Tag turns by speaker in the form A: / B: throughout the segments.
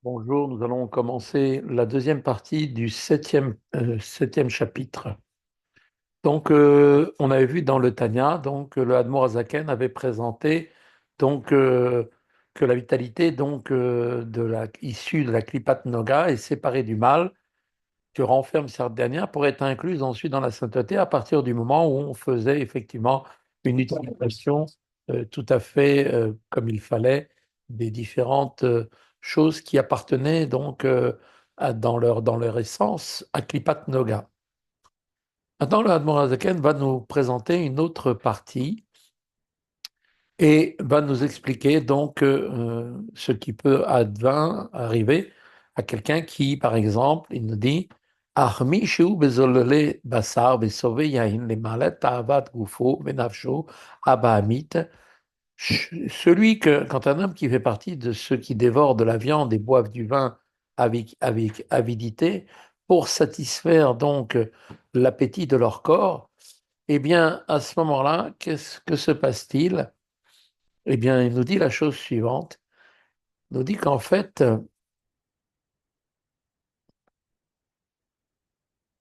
A: Bonjour, nous allons commencer la deuxième partie du septième chapitre. Donc, on avait vu dans le Tanya, le Admor Azaken avait présenté donc que la vitalité issue de la Klipat Noga est séparée du mal que renferme cette dernière pour être incluse ensuite dans la sainteté à partir du moment où on faisait effectivement une utilisation tout à fait comme il fallait des différentes choses qui appartenaient dans leur essence à Klipat Noga. Maintenant, le Admor Zaken va nous présenter une autre partie et va nous expliquer ce qui peut arriver à quelqu'un qui, par exemple, il nous dit Armi shu bezolele basar besove yain le malet ta'avat gufo benafsho abahamit. Quand un homme qui fait partie de ceux qui dévorent de la viande et boivent du vin avec avidité pour satisfaire l'appétit de leur corps, eh bien, à ce moment-là, qu'est-ce que se passe-t-il? Eh bien, il nous dit la chose suivante. Il nous dit qu'en fait,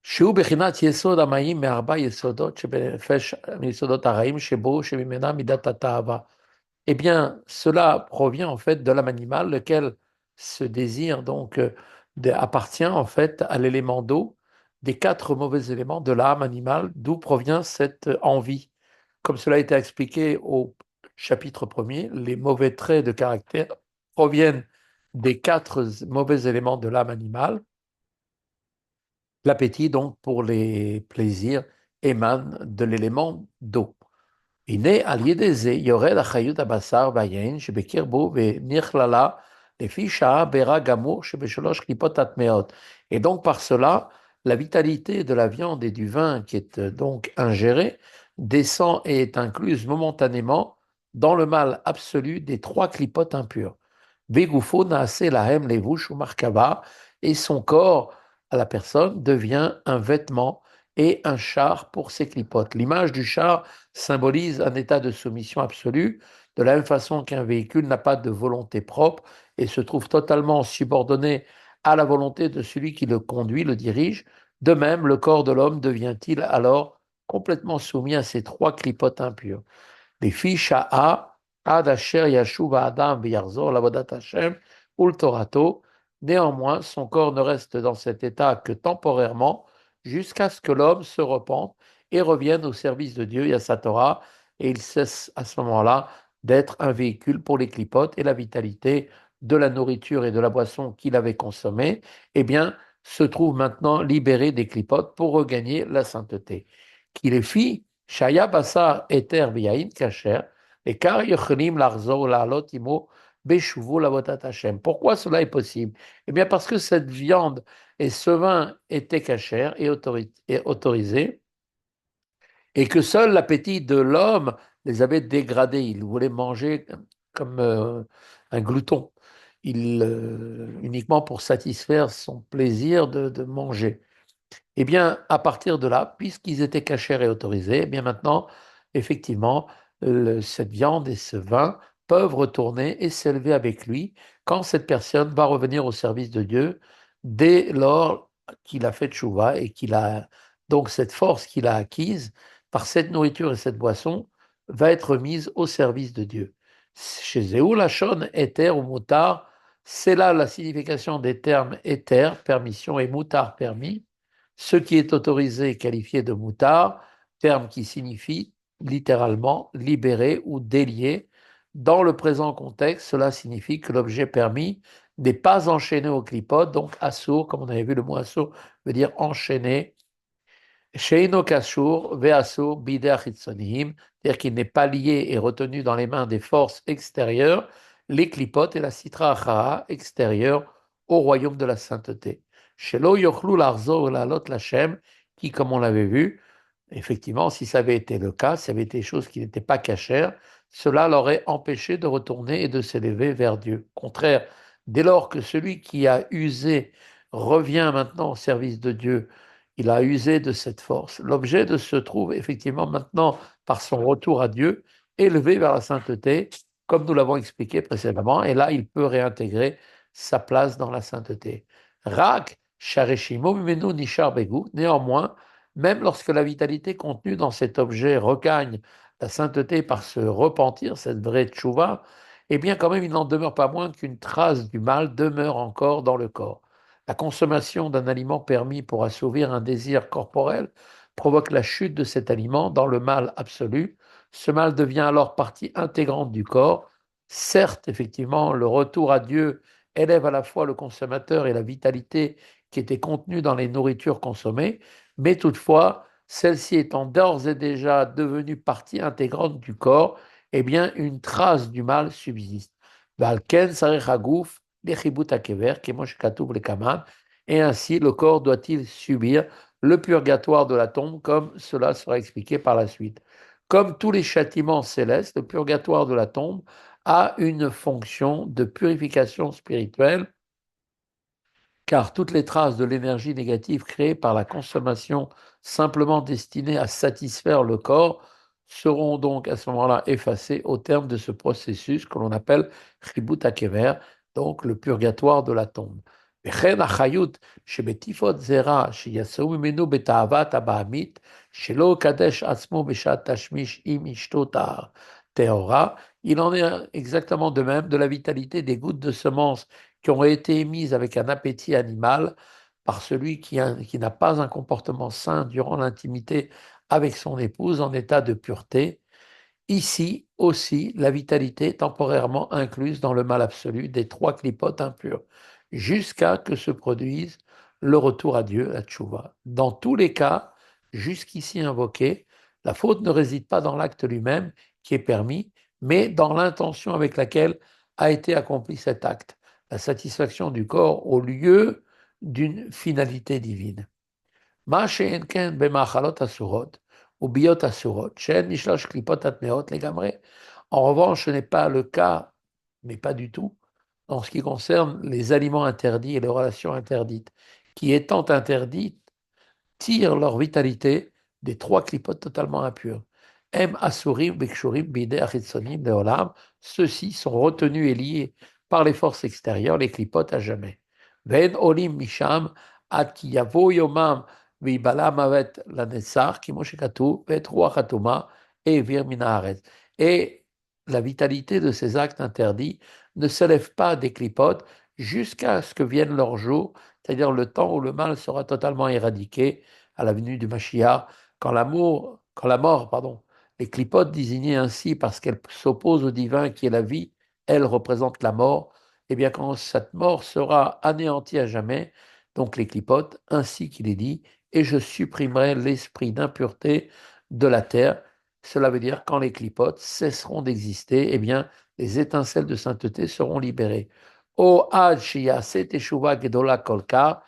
A: שהוא בחינת יסוד המים מארבע יסודות שבנפש, מיסודות הרעים שבו שממנה מידת התאווה. Eh bien, cela provient en fait de l'âme animale, lequel se désire appartient en fait à l'élément d'eau, des quatre mauvais éléments de l'âme animale, d'où provient cette envie. Comme cela a été expliqué au chapitre premier, les mauvais traits de caractère proviennent des quatre mauvais éléments de l'âme animale. L'appétit, donc, pour les plaisirs, émane de l'élément d'eau. הנה על ידי זה יורד החיות הבשר והיין שבקרבו ונכללה לפי שעה ברע גמור שבשלוש קליפות הטמאות. Et donc par cela, la vitalité de la viande et du vin qui est donc ingérée descend et est incluse momentanément dans le mal absolu des trois clipotes impures. Vegufo naase lahem levush ou markava, et son corps à la personne devient un vêtement et un char pour ses clipotes. L'image du char symbolise un état de soumission absolue, de la même façon qu'un véhicule n'a pas de volonté propre et se trouve totalement subordonné à la volonté de celui qui le conduit, le dirige. De même, le corps de l'homme devient-il alors complètement soumis à ces trois clipotes impures. Les fiches à Ad Asher Yashuva Adam V'Yarzor Lavodat Hashem Ul Torato. Néanmoins, son corps ne reste dans cet état que temporairement, jusqu'à ce que l'homme se repente et revienne au service de Dieu et à sa Torah, et il cesse à ce moment-là d'être un véhicule pour les clipotes et la vitalité de la nourriture et de la boisson qu'il avait consommée, eh bien, se trouve maintenant libéré des clipotes pour regagner la sainteté. Qu'il est fit, Shaya Basar Eter V'Yain Kacher, et Kar Yochelim Larzor La'alot Imo Beshuvu Lavotat Hashem. Pourquoi cela est possible? Eh bien, parce que cette viande et ce vin étaient cachers et autorisés, et que seul l'appétit de l'homme les avait dégradés. Il voulait manger comme un glouton, uniquement pour satisfaire son plaisir de manger. Eh bien, à partir de là, puisqu'ils étaient cachers et autorisés, eh bien maintenant, effectivement, cette viande et ce vin peuvent retourner et s'élever avec lui quand cette personne va revenir au service de Dieu dès lors qu'il a fait tchouva et qu'il a donc cette force qu'il a acquise par cette nourriture et cette boisson va être mise au service de Dieu. Chez Zéou, Lachon, Éther ou Moutar, c'est là la signification des termes Éther, permission, et Moutar, permis. Ce qui est autorisé est qualifié de moutard, terme qui signifie littéralement libéré ou délié. Dans le présent contexte, cela signifie que l'objet permis n'est pas enchaîné au clipot, donc assour, comme on avait vu le mot assour, veut dire enchaîné. Sheino kashour, ve'assour, bider chitzonihim, c'est-à-dire qu'il n'est pas lié et retenu dans les mains des forces extérieures, les clipotes et la citra achara extérieure au royaume de la sainteté. Shelo yochlu larzo lalot lachem, qui, comme on l'avait vu, effectivement, si ça avait été le cas, si ça avait été des choses qui n'étaient pas cachères, cela l'aurait empêché de retourner et de s'élever vers Dieu. Au contraire, dès lors que celui qui a usé revient maintenant au service de Dieu, il a usé de cette force. L'objet se trouve effectivement maintenant, par son retour à Dieu, élevé vers la sainteté, comme nous l'avons expliqué précédemment, et là, il peut réintégrer sa place dans la sainteté. Rak, Shareshimo, Mimenu, Nishar Begu. Néanmoins, même lorsque la vitalité contenue dans cet objet regagne la sainteté par ce repentir, cette vraie tchouva, eh bien quand même il n'en demeure pas moins qu'une trace du mal demeure encore dans le corps. La consommation d'un aliment permis pour assouvir un désir corporel provoque la chute de cet aliment dans le mal absolu. Ce mal devient alors partie intégrante du corps. Certes, effectivement, le retour à Dieu élève à la fois le consommateur et la vitalité qui était contenue dans les nourritures consommées, mais toutefois, celle-ci étant d'ores et déjà devenue partie intégrante du corps, eh bien, une trace du mal subsiste. Et ainsi, le corps doit-il subir le purgatoire de la tombe, comme cela sera expliqué par la suite. Comme tous les châtiments célestes, le purgatoire de la tombe a une fonction de purification spirituelle, car toutes les traces de l'énergie négative créée par la consommation simplement destinée à satisfaire le corps seront donc à ce moment-là effacées au terme de ce processus que l'on appelle Chibut HaKever, donc le purgatoire de la tombe. וכן החיות שבטיפות זרע שיצאו ממנו בתאוות הבעמית, שלא קדש עצמו בשעת תשמיש עם אשתו טהורה, il en est exactement de même de la vitalité des gouttes de semences qui ont été émises avec un appétit animal par celui qui n'a pas un comportement sain durant l'intimité avec son épouse en état de pureté. Ici aussi, la vitalité est temporairement incluse dans le mal absolu des trois clipotes impures, jusqu'à que se produise le retour à Dieu, la tchouva. Dans tous les cas, jusqu'ici invoqués, la faute ne réside pas dans l'acte lui-même qui est permis, mais dans l'intention avec laquelle a été accompli cet acte, la satisfaction du corps au lieu d'une finalité divine. מה שאין כן במאכלות אסורות וביות אסורות, שהן משלוש קליפות הטמאות לגמרי. En revanche, ce n'est pas le cas, mais pas du tout, en ce qui concerne les aliments interdits et les relations interdites, qui étant interdites, tirent leur vitalité des trois clipotes totalement impures. Em asurim bekshurim bide achitsonim leolam, ceux-ci sont retenus et liés par les forces extérieures, les clipotes à jamais. Ven olim misham ad ki yavo yomam v'ibala mavet lanetzar ki moshe katuv vet ruach hatuma et vir min haaretz. Et la vitalité de ces actes interdits ne s'élève pas des clipotes jusqu'à ce que vienne leur jour, c'est-à-dire le temps où le mal sera totalement éradiqué à la venue du Mashiach, quand la mort, pardon, les clipotes désignées ainsi parce qu'elles s'opposent au divin qui est la vie, elles représentent la mort, et bien quand cette mort sera anéantie à jamais, donc les clipotes, ainsi qu'il est dit, et je supprimerai l'esprit d'impureté de la terre. Cela veut dire quand les clipotes cesseront d'exister, eh bien les étincelles de sainteté seront libérées. O ad sheyase teshuva gedola kolka,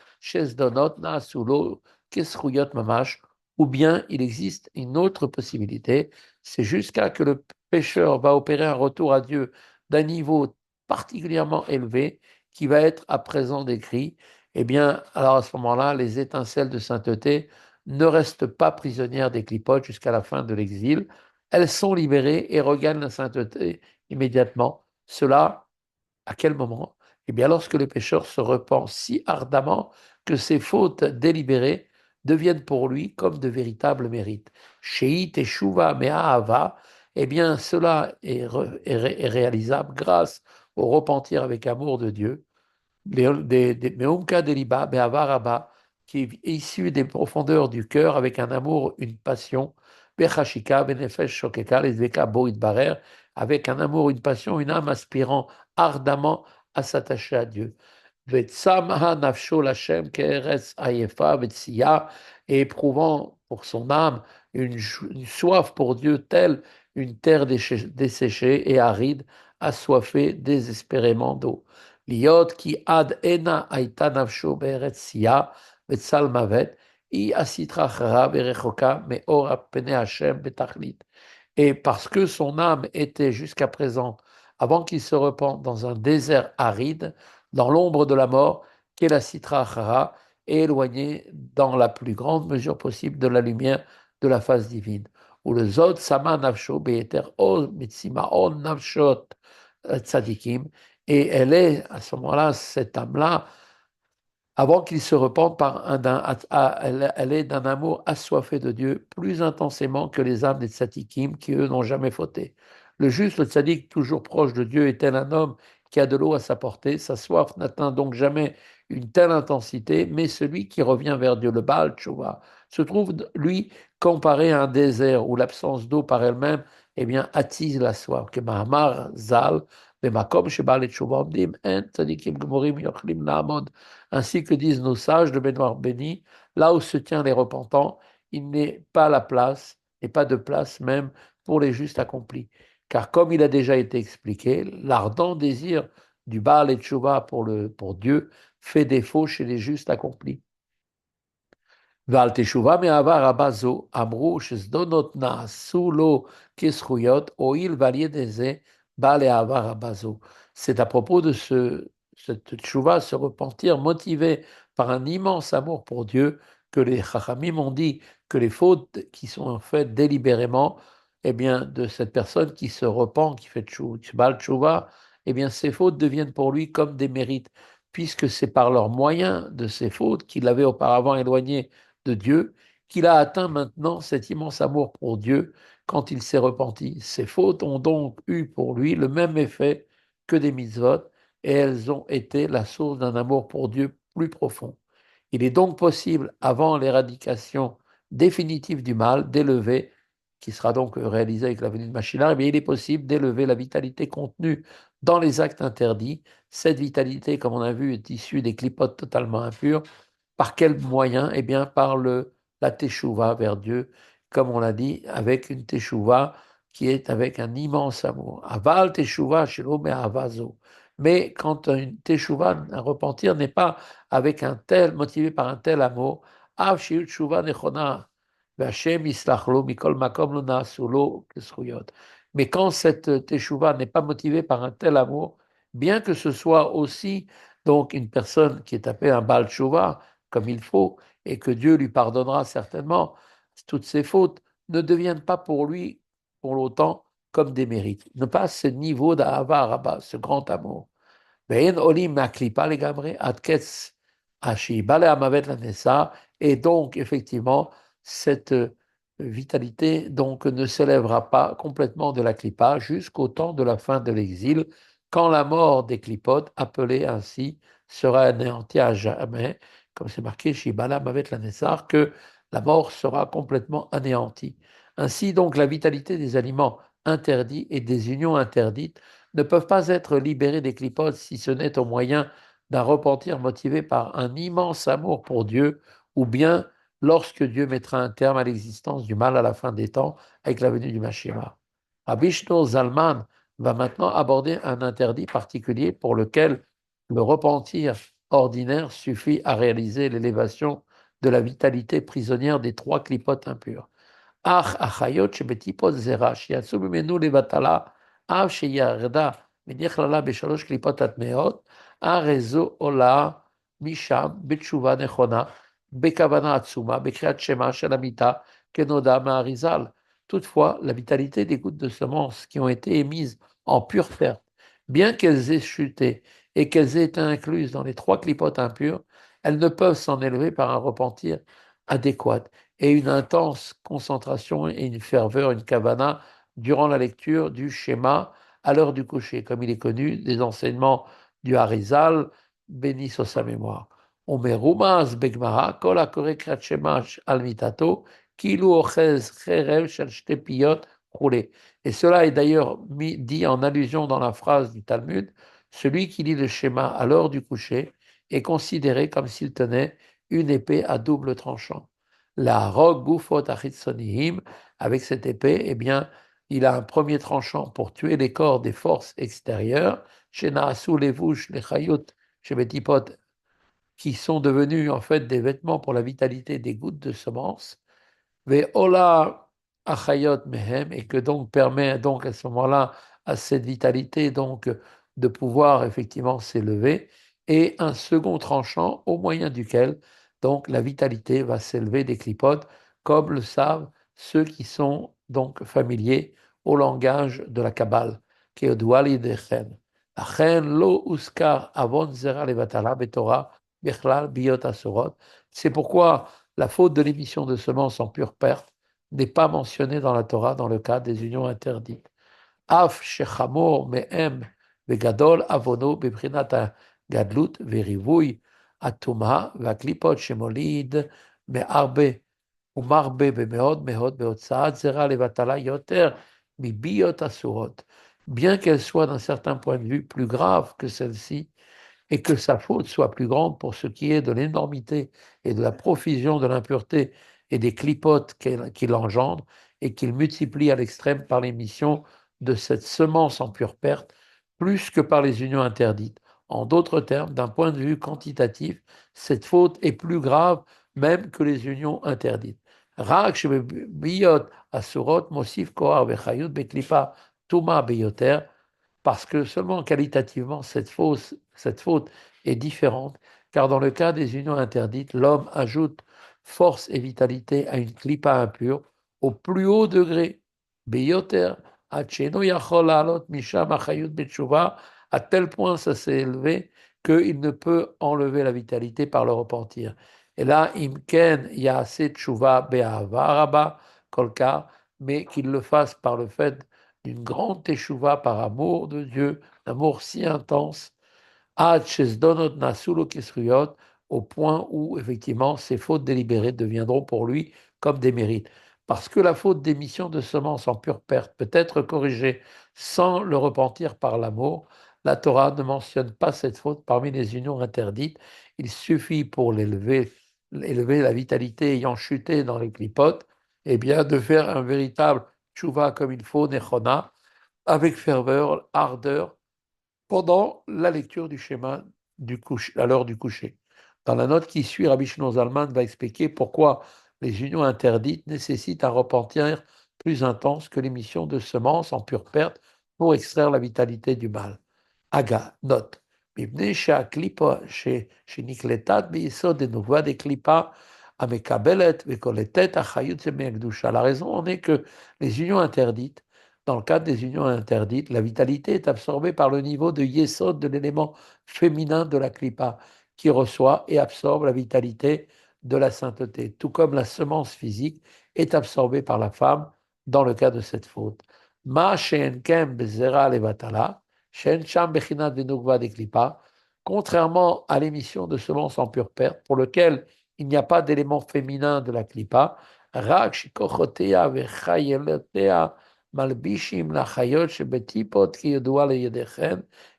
A: donot naasulo kesruyot mamash, ou bien il existe une autre possibilité, c'est jusqu'à que le pécheur va opérer un retour à Dieu d'un niveau particulièrement élevé qui va être à présent décrit, eh bien, alors à ce moment-là, les étincelles de sainteté ne restent pas prisonnières des clipotes jusqu'à la fin de l'exil. Elles sont libérées et regagnent la sainteté immédiatement. Cela, à quel moment? Eh bien, lorsque le pécheur se repent si ardemment que ses fautes délibérées deviennent pour lui comme de véritables mérites. Sheit et Shuva Me'ahava, eh bien, cela est réalisable grâce au repentir avec amour de Dieu. Meumka Deliba, Be'ava Rabba, qui est issu des profondeurs du cœur avec un amour, une passion, Bechashika, Benefesh Shokeka, Lesveka Boit Barer, avec un amour, une passion, une âme aspirant ardemment à s'attacher à Dieu. Vetsamaha Nafsho Lachem Keretz Ayefa Vetsia, et éprouvant pour son âme une soif pour Dieu telle une terre desséchée et aride, assoiffée désespérément d'eau. Liot ki ad ena aita nafsho be'eretz sia vetzal mavet, I asitra chara berechoka me'or pene Hashem betachlit. Et parce que son âme était jusqu'à présent, avant qu'il se repente, dans un désert aride, dans l'ombre de la mort, qu'est la Sitra Achara, est éloignée dans la plus grande mesure possible de la lumière de la face divine. Ou le Zod Sama Nafsho Be'eter O Mitzima On Nafshot Tzadikim, Et elle est, à ce moment-là, cette âme-là, avant qu'il se repente, elle est d'un amour assoiffé de Dieu plus intensément que les âmes des tzadikim qui, eux, n'ont jamais fauté. Le juste, le tzadik, toujours proche de Dieu, est tel un homme qui a de l'eau à sa portée. Sa soif n'atteint donc jamais une telle intensité, mais celui qui revient vers Dieu, le Baal Tshuva, se trouve, lui, comparé à un désert où l'absence d'eau par elle-même, eh bien, attise la soif. Que Mahamar Zal, במקום שבא לתשובה עומדים, אין צדיקים גמורים יכולים לעמוד ainsi que disent nos sages de Benoît béni, là où se tient les repentants, il n'est pas la place, et pas de place même pour les justes accomplis. Car comme il a déjà été expliqué, l'ardent désir du Baal et Tchouva pour Dieu fait défaut chez les justes accomplis. ועל תשובה מהעבר הבא זו, אמרו שזדונות נעשו לו כזכויות, הואיל ועל ידי זה בא לעבר הבא זו. C'est à propos de cette tchouva, ce repentir motivé par un immense amour pour Dieu, que les chachamim ont dit que les fautes qui sont faites délibérément, eh bien, de cette personne qui se repent, qui fait tchouva, eh bien, ces fautes deviennent pour lui comme des mérites, puisque c'est par leurs moyens de ces fautes qu'il avait auparavant éloigné de Dieu, qu'il a atteint maintenant cet immense amour pour Dieu quand il s'est repenti. Ces fautes ont donc eu pour lui le même effet que des mitzvot, et elles ont été la source d'un amour pour Dieu plus profond. Il est donc possible, avant l'éradication définitive du mal, d'élever, qui sera donc réalisée avec la venue de Mashiach, mais il est possible d'élever la vitalité contenue dans les actes interdits. Cette vitalité, comme on a vu, est issue des clipotes totalement impures. Par quel moyen? Eh bien, par la teshuva vers Dieu, comme on l'a dit, avec une teshuva qui est avec un immense amour. Aval teshuva shelo me'avazo. Mais quand une teshuva, un repentir, n'est pas avec un tel, motivé par un tel amour, av shiut teshuva nechona, v'Hashem yislach lo mikol makom lo na'asu lo keschuyot. Mais quand cette teshuva n'est pas motivée par un tel amour, bien que ce soit aussi donc une personne qui est appelée un Baal Tshuva, comme il faut, et que Dieu lui pardonnera certainement toutes ses fautes, ne deviennent pas pour lui, pour l'autant, comme des mérites. Ne pas ce niveau d'Ahava Rabba, ce grand amour. ואין עולים מהקליפה לגמרי עד קץ השיבה להמוות לנצח, et donc effectivement cette vitalité donc ne s'élèvera pas complètement de la clipa jusqu'au temps de la fin de l'exil, quand la mort des clipotes, appelée ainsi, sera anéantie à jamais, comme c'est marqué Shibala Mavet Lanesar, que la mort sera complètement anéantie. Ainsi donc la vitalité des aliments interdits et des unions interdites ne peuvent pas être libérés des clipotes si ce n'est au moyen d'un repentir motivé par un immense amour pour Dieu, ou bien lorsque Dieu mettra un terme à l'existence du mal à la fin des temps avec la venue du Mashiach. Rabbi Shneur Zalman va maintenant aborder un interdit particulier pour lequel le repentir ordinaire suffit à réaliser l'élévation de la vitalité prisonnière des trois clipotes impures. אך החיות שבטיפות זרע שיצאו ממנו לבטלה, אף שירדה ונכללה בשלוש קליפות הטמאות, הרי זו עולה משם בתשובה נכונה, בכוונה עצומה, בקריאת שמע של המיטה, כנודע מהאריזל. Toutefois, la vitalité des gouttes de semences qui ont été émises en pure perte, bien qu'elles aient chuté et qu'elles aient été incluses dans les trois clipotes impures, elles ne peuvent s'en élever par un repentir adéquat et une intense concentration et une ferveur, une kavana, durant la lecture du schéma à l'heure du coucher, comme il est connu des enseignements du Harizal, béni soit sa mémoire. Omerumaz begmara, kol akore kriat shema al mitato, kilu ochez cherev shel shte piyot roulé. Et cela est d'ailleurs dit en allusion dans la phrase du Talmud, celui qui lit le schéma à l'heure du coucher est considéré comme s'il tenait une épée à double tranchant. La rogue gufot achitsonihim, avec cette épée, eh bien, il a un premier tranchant pour tuer les corps des forces extérieures, chez Naasu, les vouches, les chayot, chez Betipot, qui sont devenus en fait des vêtements pour la vitalité des gouttes de semences, Ve'ola achayot mehem, et que donc permet donc à ce moment-là à cette vitalité donc de pouvoir effectivement s'élever, et un second tranchant au moyen duquel donc la vitalité va s'élever des clipotes, comme le savent ceux qui sont donc familiers au langage de la Kabbale, qui est Douali Dechen. Achen lo uskar avon zera levatala betorah bichlal biot asurot. C'est pourquoi la faute de l'émission de semences en pure perte n'est pas mentionnée dans la Torah dans le cas des unions interdites. Af shechamor mehem vegadol avono bebrinat gadlut verivui atuma vaklipot shemolid me'arbe umarbe bemeod mehod beotsaat zera levatala yoter mibiot asurot. Bien qu'elle soit d'un certain point de vue plus grave que celle-ci, et que sa faute soit plus grande pour ce qui est de l'énormité et de la profusion de l'impureté et des clipotes qu'il engendre, et qu'il multiplie à l'extrême par l'émission de cette semence en pure perte, plus que par les unions interdites. En d'autres termes, d'un point de vue quantitatif, cette faute est plus grave même que les unions interdites. Rak shebiyot asurot mosif kohar vechayut beklipa tuma beyoter, parce que seulement qualitativement, cette faute est différente, car dans le cas des unions interdites, l'homme ajoute force et vitalité à une clipa impure au plus haut degré, beyoter, acheno yachol alot misham achayut betshuva, à tel point ça s'est élevé qu'il ne peut enlever la vitalité par le repentir. Et là, imken yaase tshuva be'ahava rabba kolka, mais qu'il le fasse par le fait d'une grande teshuva par amour de Dieu, d'amour si intense, Ad Shesdonot Nasulo Kisruyot, au point où effectivement ces fautes délibérées deviendront pour lui comme des mérites. Parce que la faute d'émission de semences en pure perte peut être corrigée sans le repentir par l'amour, la Torah ne mentionne pas cette faute parmi les unions interdites. Il suffit pour élever la vitalité ayant chuté dans les clipotes, et bien de faire un véritable tchouva comme il faut, nechona, avec ferveur, ardeur, pendant la lecture du schéma à l'heure du coucher. Dans la note qui suit, Rabbi Shimon Zalman va expliquer pourquoi les unions interdites nécessitent un repentir plus intense que l'émission de semences en pure perte pour extraire la vitalité du mal. Aga, note. מפני שהקליפה שנקלטת ביסוד דנבואה דקליפה המקבלת וקולטת החיות מהקדושה. La raison en est que les unions interdites, dans le cadre des unions interdites, la vitalité est absorbée par le niveau de yesod de l'élément féminin de la klipa, qui reçoit et absorbe la vitalité de la sainteté, tout comme la semence physique est absorbée par la femme dans le cas de cette faute. Ma she'enkem bezera levatala, contrairement à l'émission de semences en pure perte, pour lequel il n'y a pas d'élément féminin de la klipa,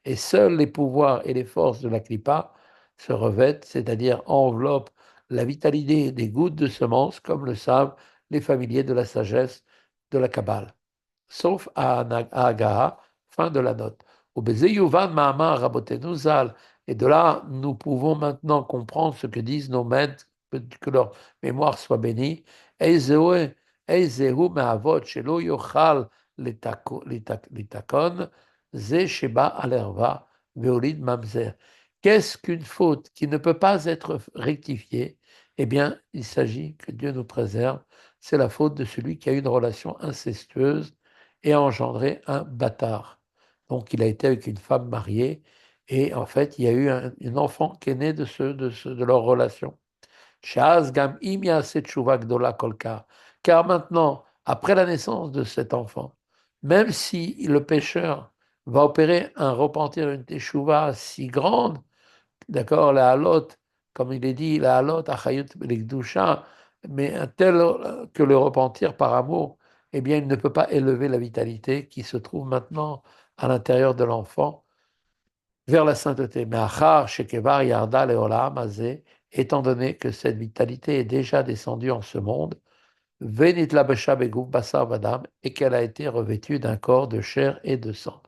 A: et seuls les pouvoirs et les forces de la klipa se revêtent, c'est-à-dire enveloppent la vitalité des gouttes de semences, comme le savent les familiers de la sagesse de la Kabbale. Sauf à Agaha, fin de la note. Au Beze Yuvan Mahamar Rabotenu Zal. Et de là, nous pouvons maintenant comprendre ce que disent nos maîtres, que leur mémoire soit bénie. Eizehu Mehavot Shelo Yochal Litakon, Ze Sheba Alerva Veolid Mamzer. Qu'est-ce qu'une faute qui ne peut pas être rectifiée? Eh bien, il s'agit, que Dieu nous préserve, c'est la faute de celui qui a une relation incestueuse et a engendré un bâtard. Donc il a été avec une femme mariée et en fait il y a eu un enfant qui est né de leur relation. Shaz gam im ya'aseh tshuva gdola kolka. Car maintenant, après la naissance de cet enfant, même si le pécheur va opérer un repentir, une teshuva si grande, d'accord, la halot, comme il est dit, la halot, achayut l'ikdusha, mais un tel que le repentir par amour, eh bien, il ne peut pas élever la vitalité qui se trouve maintenant à l'intérieur de l'enfant vers la sainteté. Mais achar shekevar yarda leolam azeh, étant donné que cette vitalité est déjà descendue en ce monde, venit la begouf basar vadam, et qu'elle a été revêtue d'un corps de chair et de sang.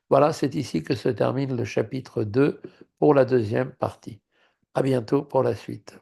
A: Voilà, c'est ici que se termine le chapitre 2 pour la deuxième partie. À bientôt pour la suite.